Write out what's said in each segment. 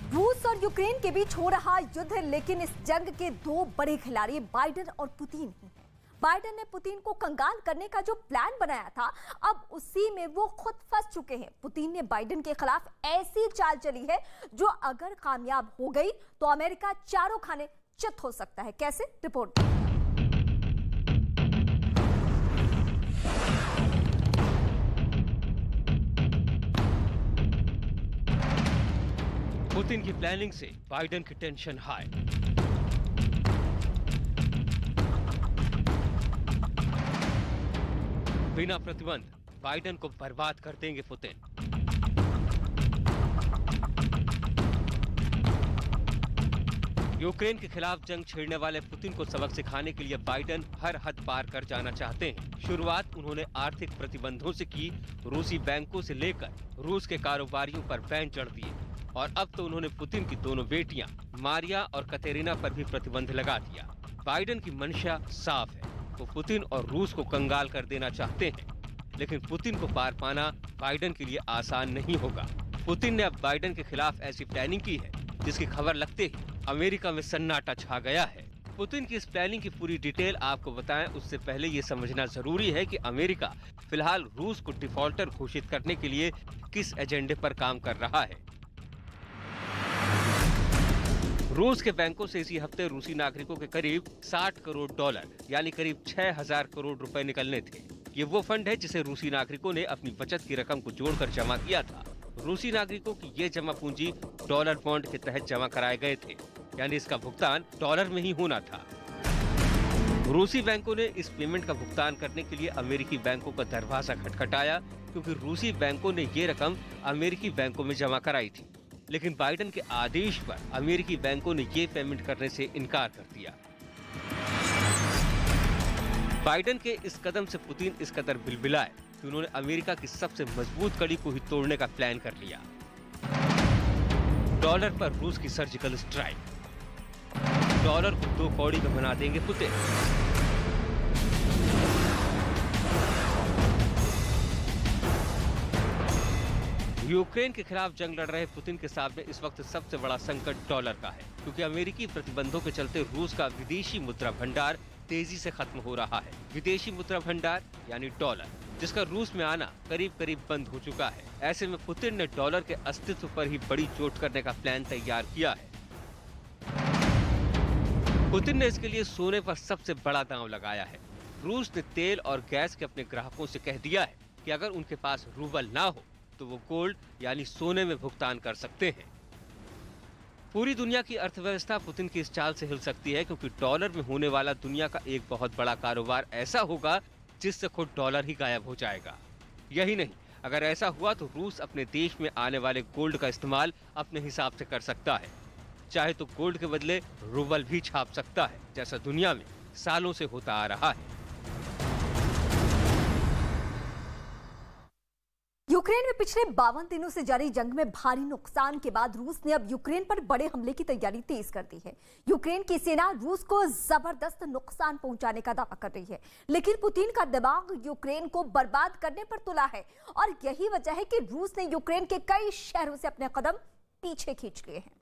रूस और यूक्रेन के बीच हो रहा युद्ध, लेकिन इस जंग के दो बड़े खिलाड़ी बाइडेन और पुतिन ही हैं। बाइडेन ने पुतिन को कंगाल करने का जो प्लान बनाया था, अब उसी में वो खुद फंस चुके हैं। पुतिन ने बाइडेन के खिलाफ ऐसी चाल चली है जो अगर कामयाब हो गई तो अमेरिका चारों खाने चित हो सकता है। कैसे? रिपोर्ट। पुतिन की प्लानिंग से बाइडेन की टेंशन हाई। बिना प्रतिबंध बाइडेन को बर्बाद कर देंगे पुतिन। यूक्रेन के खिलाफ जंग छेड़ने वाले पुतिन को सबक सिखाने के लिए बाइडेन हर हद पार कर जाना चाहते हैं। शुरुआत उन्होंने आर्थिक प्रतिबंधों से की। रूसी बैंकों से लेकर रूस के कारोबारियों पर बैन चढ़ दिए और अब तो उन्होंने पुतिन की दोनों बेटियां मारिया और कतेरिना पर भी प्रतिबंध लगा दिया। बाइडेन की मंशा साफ है, वो पुतिन और रूस को कंगाल कर देना चाहते हैं, लेकिन पुतिन को पार पाना बाइडेन के लिए आसान नहीं होगा। पुतिन ने अब बाइडेन के खिलाफ ऐसी प्लानिंग की है जिसकी खबर लगते ही अमेरिका में सन्नाटा छा गया है। पुतिन की इस प्लानिंग की पूरी डिटेल आपको बताएं, उससे पहले ये समझना जरूरी है कि अमेरिका फिलहाल रूस को डिफॉल्टर घोषित करने के लिए किस एजेंडे पर काम कर रहा है। रूस के बैंकों से इसी हफ्ते रूसी नागरिकों के करीब 60 करोड़ डॉलर यानी करीब 6000 करोड़ रुपए निकलने थे। ये वो फंड है जिसे रूसी नागरिकों ने अपनी बचत की रकम को जोड़कर जमा किया था। रूसी नागरिकों की ये जमा पूंजी डॉलर बॉन्ड के तहत जमा कराए गए थे, यानी इसका भुगतान डॉलर में ही होना था। रूसी बैंकों ने इस पेमेंट का भुगतान करने के लिए अमेरिकी बैंकों का दरवाजा खटखटाया, क्योंकि रूसी बैंकों ने ये रकम अमेरिकी बैंकों में जमा कराई थी। लेकिन बाइडेन के आदेश पर अमेरिकी बैंकों ने ये पेमेंट करने से इनकार कर दिया। बाइडेन के इस कदम से पुतिन इस कदर बिलबिलाए कि उन्होंने अमेरिका की सबसे मजबूत कड़ी को ही तोड़ने का प्लान कर लिया। डॉलर पर रूस की सर्जिकल स्ट्राइक। डॉलर को दो कौड़ी का बना देंगे पुतिन। यूक्रेन के खिलाफ जंग लड़ रहे पुतिन के सामने इस वक्त सबसे बड़ा संकट डॉलर का है, क्योंकि अमेरिकी प्रतिबंधों के चलते रूस का विदेशी मुद्रा भंडार तेजी से खत्म हो रहा है। विदेशी मुद्रा भंडार यानी डॉलर, जिसका रूस में आना करीब करीब बंद हो चुका है। ऐसे में पुतिन ने डॉलर के अस्तित्व पर ही बड़ी चोट करने का प्लान तैयार किया है। पुतिन ने इसके लिए सोने पर सबसे बड़ा दांव लगाया है। रूस ने तेल और गैस के अपने ग्राहकों से कह दिया है कि अगर उनके पास रूबल ना हो तो वो गोल्ड यानी सोने में भुगतान कर सकते हैं। पूरी दुनिया की अर्थव्यवस्था पुतिन की इस चाल से हिल सकती है, क्योंकि डॉलर में होने वाला दुनिया का एक बहुत बड़ा कारोबार ऐसा होगा जिससे खुद डॉलर ही गायब हो जाएगा। यही नहीं, अगर ऐसा हुआ तो रूस अपने देश में आने वाले गोल्ड का इस्तेमाल अपने हिसाब से कर सकता है। चाहे तो गोल्ड के बदले रूबल भी छाप सकता है, जैसा दुनिया में सालों से होता आ रहा है। यूक्रेन में पिछले 52 दिनों से जारी जंग में भारी नुकसान के बाद रूस ने अब यूक्रेन पर बड़े हमले की तैयारी तेज कर दी है। यूक्रेन की सेना रूस को जबरदस्त नुकसान पहुंचाने का दावा कर रही है, लेकिन पुतिन का दिमाग यूक्रेन को बर्बाद करने पर तुला है और यही वजह है कि रूस ने यूक्रेन के कई शहरों से अपने कदम पीछे खींच लिए हैं।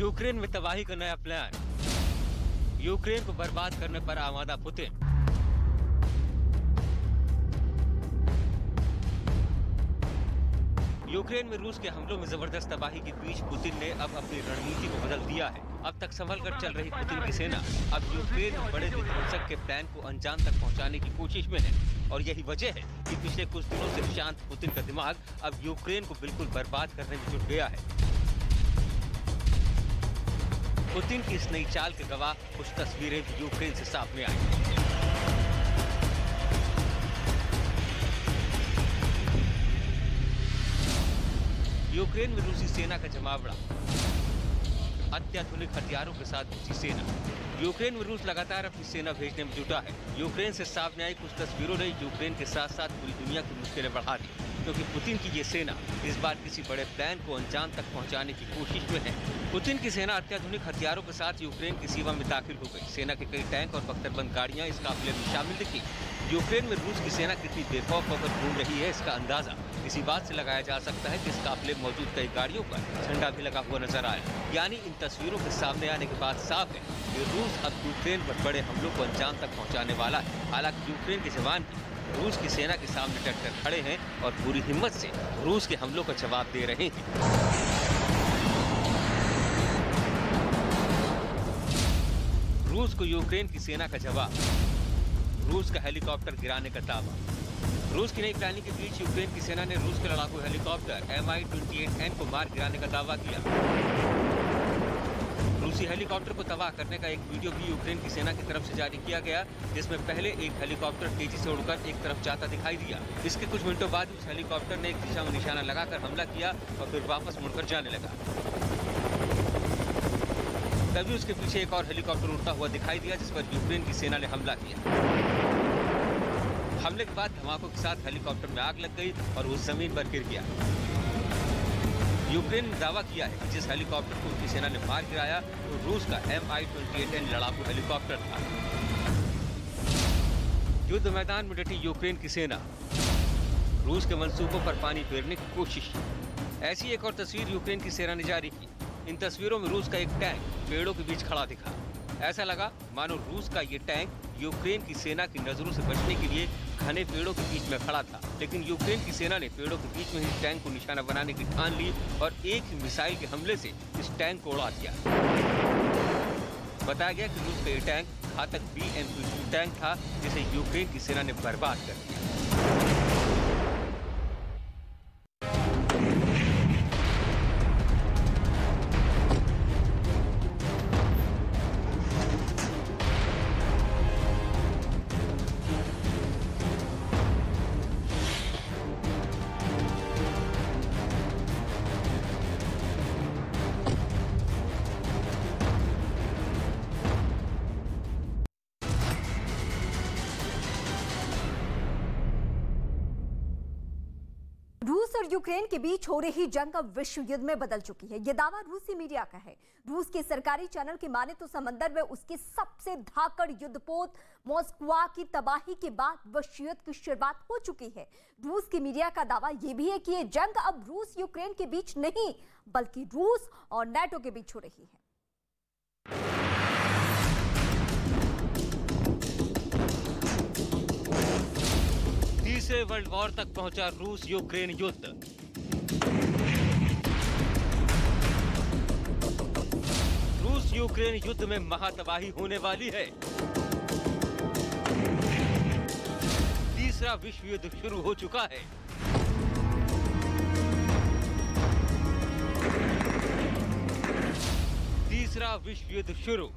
यूक्रेन में तबाही का नया प्लान। यूक्रेन को बर्बाद करने पर आमादा पुतिन। यूक्रेन में रूस के हमलों में जबरदस्त तबाही के बीच पुतिन ने अब अपनी रणनीति को बदल दिया है। अब तक संभल कर चल रही पुतिन की सेना अब यूक्रेन में बड़े विध्वंसक के प्लान को अंजाम तक पहुंचाने की कोशिश में है, और यही वजह है कि पिछले कुछ दिनों से शांत पुतिन का दिमाग अब यूक्रेन को बिल्कुल बर्बाद करने में जुट गया है। पुतिन की इस नई चाल के गवाह कुछ तस्वीरें भी यूक्रेन से सामने आई। यूक्रेन में रूसी सेना का जमावड़ा। अत्याधुनिक हथियारों के साथ रूसी सेना। यूक्रेन में रूस लगातार अपनी सेना भेजने में जुटा है। यूक्रेन से सामने आई कुछ तस्वीरों ने यूक्रेन के साथ साथ पूरी दुनिया की मुश्किलें बढ़ा दी, क्योंकि पुतिन की ये सेना इस बार किसी बड़े प्लान को अंजाम तक पहुंचाने की कोशिश में है। पुतिन की सेना अत्याधुनिक हथियारों के साथ यूक्रेन की सीमा में दाखिल हो गई। सेना के कई टैंक और बख्तरबंद गाड़ियां इस काफिले में शामिल दिखी। यूक्रेन में रूस की सेना कितनी बेखौफ होकर घूम रही है, इसका अंदाजा इसी बात से लगाया जा सकता है कि इस काफिले में मौजूद कई गाड़ियों पर झंडा भी लगा हुआ नजर आया। यानी इन तस्वीरों के सामने आने के बाद साफ है कि रूस अब यूक्रेन पर बड़े हमलों को अंजाम तक पहुंचाने वाला है। हालांकि यूक्रेन के जवान भी रूस की सेना के सामने डटकर खड़े हैं और पूरी हिम्मत से रूस के हमलों का जवाब दे रहे हैं। रूस को यूक्रेन की सेना का जवाब, रूस का हेलीकॉप्टर गिराने का दावा। रूस की नई प्लानिंग के बीच यूक्रेन की सेना ने रूस के लड़ाकू हेलीकॉप्टर Mi-28N को मार गिराने का दावा किया। रूसी हेलीकॉप्टर को तबाह करने का एक वीडियो भी यूक्रेन की सेना की तरफ से जारी किया गया, जिसमें पहले एक हेलीकॉप्टर तेजी से उड़कर एक तरफ जाता दिखाई दिया। इसके कुछ मिनटों बाद उस हेलीकॉप्टर ने एक दिशा में निशाना लगाकर हमला किया और फिर वापस मुड़कर जाने लगा। तभी उसके पीछे एक और हेलीकॉप्टर उड़ता हुआ दिखाई दिया, जिस पर यूक्रेन की सेना ने हमला किया। हमले के बाद धमाकों के साथ हेलीकॉप्टर में आग लग गई और वो जमीन पर गिर गया। यूक्रेन ने दावा किया है कि जिस हेलीकॉप्टर को उसकी सेना ने मार गिराया वो रूस का Mi-28N लड़ाकू हेलीकॉप्टर था। युद्ध मैदान में डटी यूक्रेन की सेना, रूस के मंसूबों पर पानी फेरने की कोशिश। ऐसी एक और तस्वीर यूक्रेन की सेना ने जारी की। इन तस्वीरों में रूस का एक टैंक पेड़ों के बीच खड़ा दिखा। ऐसा लगा मानो रूस का ये टैंक यूक्रेन की सेना की नजरों से बचने के लिए घने पेड़ों के बीच में खड़ा था, लेकिन यूक्रेन की सेना ने पेड़ों के बीच में ही टैंक को निशाना बनाने की ठान ली और एक ही मिसाइल के हमले से इस टैंक को उड़ा दिया। बताया गया कि रूस का ये टैंक घातक BMP-2 टैंक था, जिसे यूक्रेन की सेना ने बर्बाद कर दिया। रूस और यूक्रेन के बीच हो रही जंग अब विश्व युद्ध में बदल चुकी है। यह दावा रूसी मीडिया का है। रूस के सरकारी चैनल की माने तो समंदर में उसके सबसे धाकड़ युद्धपोत मॉस्कवा की तबाही के बाद विश्व युद्ध की शुरुआत हो चुकी है। रूस की मीडिया का दावा यह भी है कि यह जंग अब रूस यूक्रेन के बीच नहीं, बल्कि रूस और नाटो के बीच हो रही है। तीसरे वर्ल्ड वॉर तक पहुंचा रूस यूक्रेन युद्ध। रूस यूक्रेन युद्ध में महातबाही होने वाली है। तीसरा विश्व युद्ध शुरू हो चुका है। तीसरा विश्व युद्ध शुरू।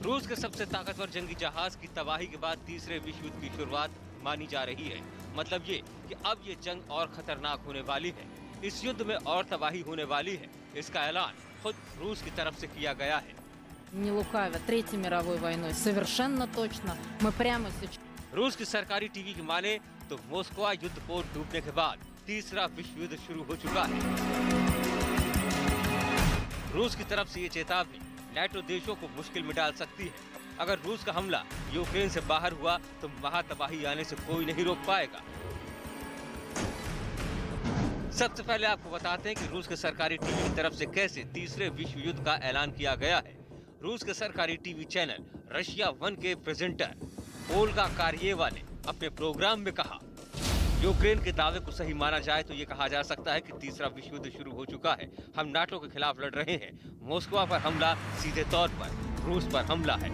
रूस के सबसे ताकतवर जंगी जहाज की तबाही के बाद तीसरे विश्व युद्ध की शुरुआत मानी जा रही है। मतलब ये कि अब ये जंग और खतरनाक होने वाली है। इस युद्ध में और तबाही होने वाली है। इसका ऐलान खुद रूस की तरफ से किया गया है। Не лукавя Третьей мировой войной, совершенно точно. Мы прямо сейчас. रूस की सरकारी टीवी की माने तो मॉस्को युद्धपोत डूबने के बाद तीसरा विश्व युद्ध शुरू हो चुका है। रूस की तरफ से ये चेतावनी नाटो देशों को मुश्किल में डाल सकती है। अगर रूस का हमला यूक्रेन से बाहर हुआ तो महातबाही आने से कोई नहीं रोक पाएगा। सबसे पहले आपको बताते हैं कि रूस के सरकारी टीवी की तरफ से कैसे तीसरे विश्व युद्ध का ऐलान किया गया है। रूस के सरकारी टीवी चैनल रशिया 1 के प्रेजेंटर ओल्गा कारिएवा ने अपने प्रोग्राम में कहा, यूक्रेन के दावे को सही माना जाए तो ये कहा जा सकता है कि तीसरा विश्व युद्ध शुरू हो चुका है। हम नाटो के खिलाफ लड़ रहे हैं। मॉस्को पर हमला सीधे तौर पर रूस पर हमला है।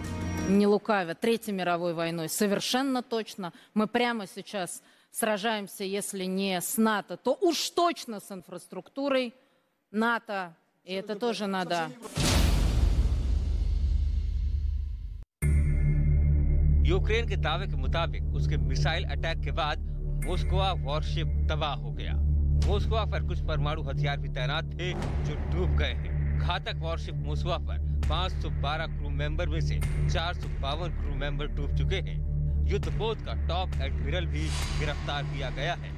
Не лукавя Третьей мировой войной, совершенно точно. Мы прямо сейчас сражаемся, если не с НАТО, то уж точно с инфраструктурой НАТО. И это тоже надо. यूक्रेन के दावे के मुताबिक उसके मिसाइल अटैक के बाद मॉस्को वॉरशिप तबाह हो गया। मॉस्को पर कुछ परमाणु हथियार भी तैनात थे जो डूब गए हैं। घातक वॉरशिप मॉस्को पर 512 क्रू मेंबर में से 452 क्रू मेंबर डूब चुके हैं। युद्धपोत का टॉप एडमिरल भी गिरफ्तार किया गया है।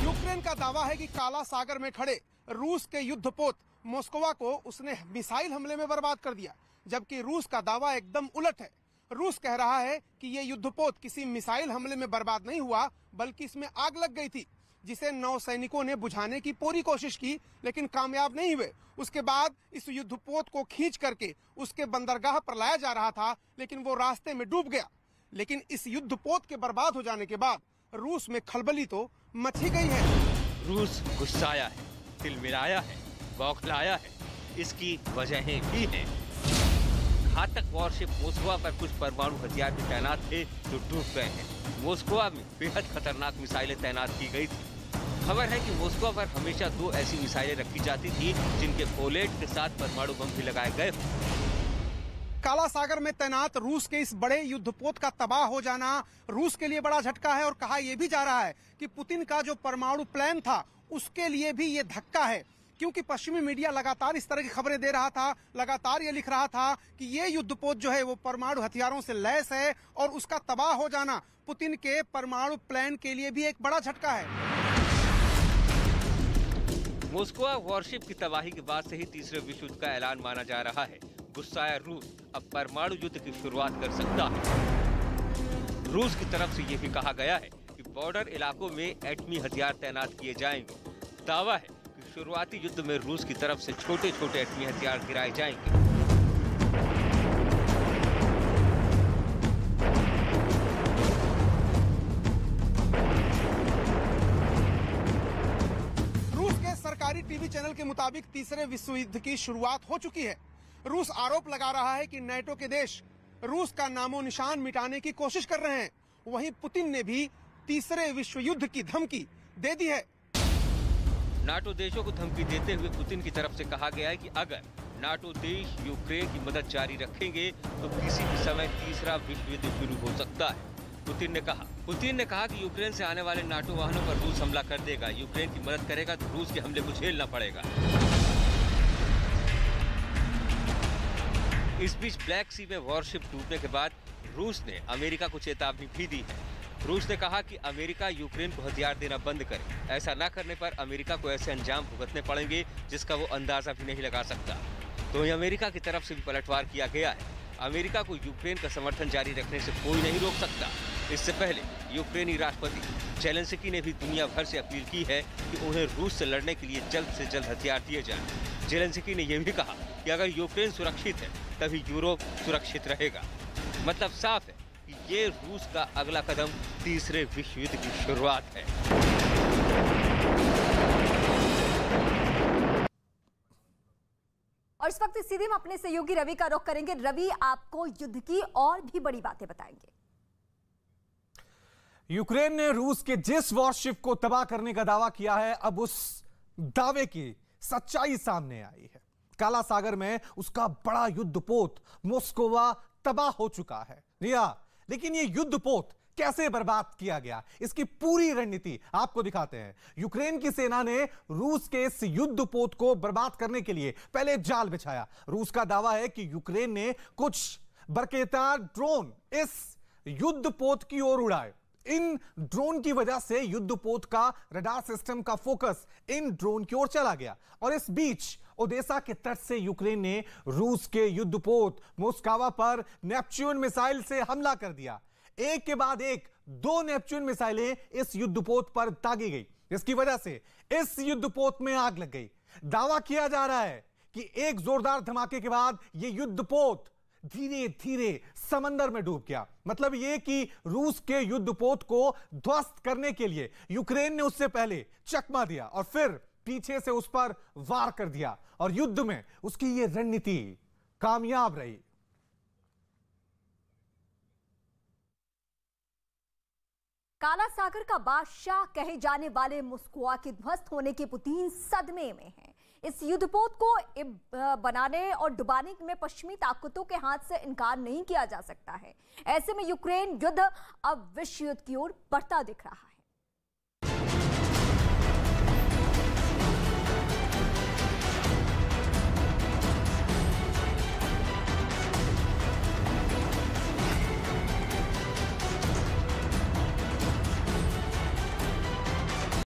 यूक्रेन का दावा है कि काला सागर में खड़े रूस के युद्धपोत मॉस्को को उसने मिसाइल हमले में बर्बाद कर दिया, जबकि रूस का दावा एकदम उलट है। रूस कह रहा है कि ये युद्धपोत किसी मिसाइल हमले में बर्बाद नहीं हुआ, बल्कि इसमें आग लग गई थी, जिसे नौसैनिकों ने बुझाने की पूरी कोशिश की, लेकिन कामयाब नहीं हुए। उसके बाद इस युद्धपोत को खींच करके उसके बंदरगाह पर लाया जा रहा था, लेकिन वो रास्ते में डूब गया। लेकिन इस युद्धपोत के बर्बाद हो जाने के बाद रूस में खलबली तो मच ही गई है। रूस गुस्साया है, तिलमिलाया है, बौखलाया है। इसकी वजहें भी हैं। घातक वॉरशिप मॉस्को पर कुछ परमाणु हथियार भी तैनात थे जो डूब गए हैं। मॉस्को में बेहद खतरनाक मिसाइलें तैनात की गई थी। खबर है कि मॉस्को पर हमेशा 2 ऐसी मिसाइलें रखी जाती थी जिनके पोलेट के साथ परमाणु बम भी लगाए गए। काला सागर में तैनात रूस के इस बड़े युद्धपोत का तबाह हो जाना रूस के लिए बड़ा झटका है, और कहा यह भी जा रहा है कि पुतिन का जो परमाणु प्लान था उसके लिए भी ये धक्का है, क्योंकि पश्चिमी मीडिया लगातार इस तरह की खबरें दे रहा था, लगातार ये लिख रहा था कि ये युद्धपोत जो है वो परमाणु हथियारों से लैस है, और उसका तबाह हो जाना पुतिन के परमाणु प्लान के लिए भी एक बड़ा झटका है। मॉस्को वॉरशिप की तबाही के बाद से ही तीसरे विश्व युद्ध का ऐलान माना जा रहा है। गुस्साया रूस अब परमाणु युद्ध की शुरुआत कर सकता है। रूस की तरफ से ये भी कहा गया है कि बॉर्डर इलाकों में एटमी हथियार तैनात किए जाएंगे। दावा है कि शुरुआती युद्ध में रूस की तरफ से छोटे छोटे एटमी हथियार गिराए जाएंगे। सरकारी टीवी चैनल के मुताबिक तीसरे विश्व युद्ध की शुरुआत हो चुकी है। रूस आरोप लगा रहा है कि नाटो के देश रूस का नामो निशान मिटाने की कोशिश कर रहे हैं। वहीं पुतिन ने भी तीसरे विश्व युद्ध की धमकी दे दी है। नाटो देशों को धमकी देते हुए पुतिन की तरफ से कहा गया है कि अगर नाटो देश यूक्रेन की मदद जारी रखेंगे तो किसी भी समय तीसरा विश्व युद्ध शुरू हो सकता है। पुतिन ने कहा कि यूक्रेन से आने वाले नाटो वाहनों पर रूस हमला कर देगा। यूक्रेन की मदद करेगा तो रूस के हमले को झेलना पड़ेगा। इस बीच ब्लैक सी में वॉरशिप टूटने के बाद रूस ने अमेरिका को चेतावनी भी दी है। रूस ने कहा कि अमेरिका यूक्रेन को हथियार देना बंद करे। ऐसा न करने पर अमेरिका को ऐसे अंजाम भुगतने पड़ेंगे जिसका वो अंदाजा भी नहीं लगा सकता। तो अमेरिका की तरफ से भी पलटवार किया गया है। अमेरिका को यूक्रेन का समर्थन जारी रखने से कोई नहीं रोक सकता। इससे पहले यूक्रेनी राष्ट्रपति जेलेंस्की ने भी दुनिया भर से अपील की है कि उन्हें रूस से लड़ने के लिए जल्द से जल्द हथियार दिए जाएं। जेलेंस्की ने यह भी कहा कि अगर यूक्रेन सुरक्षित है तभी यूरोप सुरक्षित रहेगा। मतलब साफ है कि ये रूस का अगला कदम तीसरे विश्व युद्ध की शुरुआत है। और इस वक्त सीधे हम अपने सहयोगी रवि का रुख करेंगे। रवि, आपको युद्ध की और भी बड़ी बातें बताएंगे। यूक्रेन ने रूस के जिस वॉरशिप को तबाह करने का दावा किया है, अब उस दावे की सच्चाई सामने आई है। काला सागर में उसका बड़ा युद्धपोत मोस्कोवा तबाह हो चुका है। लेकिन यह युद्धपोत कैसे बर्बाद किया गया, इसकी पूरी रणनीति आपको दिखाते हैं। यूक्रेन की सेना ने रूस के इस युद्धपोत को बर्बाद करने के लिए पहले जाल बिछाया। रूस का दावा है कि यूक्रेन ने कुछ बरकेदार ड्रोन इस युद्धपोत की ओर उड़ाए। इन ड्रोन की वजह से युद्धपोत का रडार सिस्टम का फोकस इन ड्रोन की ओर चला गया, और इस बीच ओडेसा के तट से यूक्रेन ने रूस के युद्धपोत मोस्को पर नेपच्यून मिसाइल से हमला कर दिया। एक के बाद एक 2 नेपच्यून मिसाइलें इस युद्धपोत पर दागी गई, जिसकी वजह से इस युद्धपोत में आग लग गई। दावा किया जा रहा है कि एक जोरदार धमाके के बाद यह युद्धपोत धीरे धीरे समंदर में डूब गया। मतलब यह कि रूस के युद्धपोत को ध्वस्त करने के लिए यूक्रेन ने उससे पहले चकमा दिया और फिर पीछे से उस पर वार कर दिया, और युद्ध में उसकी यह रणनीति कामयाब रही। काला सागर का बादशाह कहे जाने वाले मॉस्को के ध्वस्त होने के पुतिन सदमे में हैं। इस युद्धपोत को बनाने और डुबाने में पश्चिमी ताकतों के हाथ से इनकार नहीं किया जा सकता है। ऐसे में यूक्रेन युद्ध अब विश्व युद्ध की ओर बढ़ता दिख रहा है।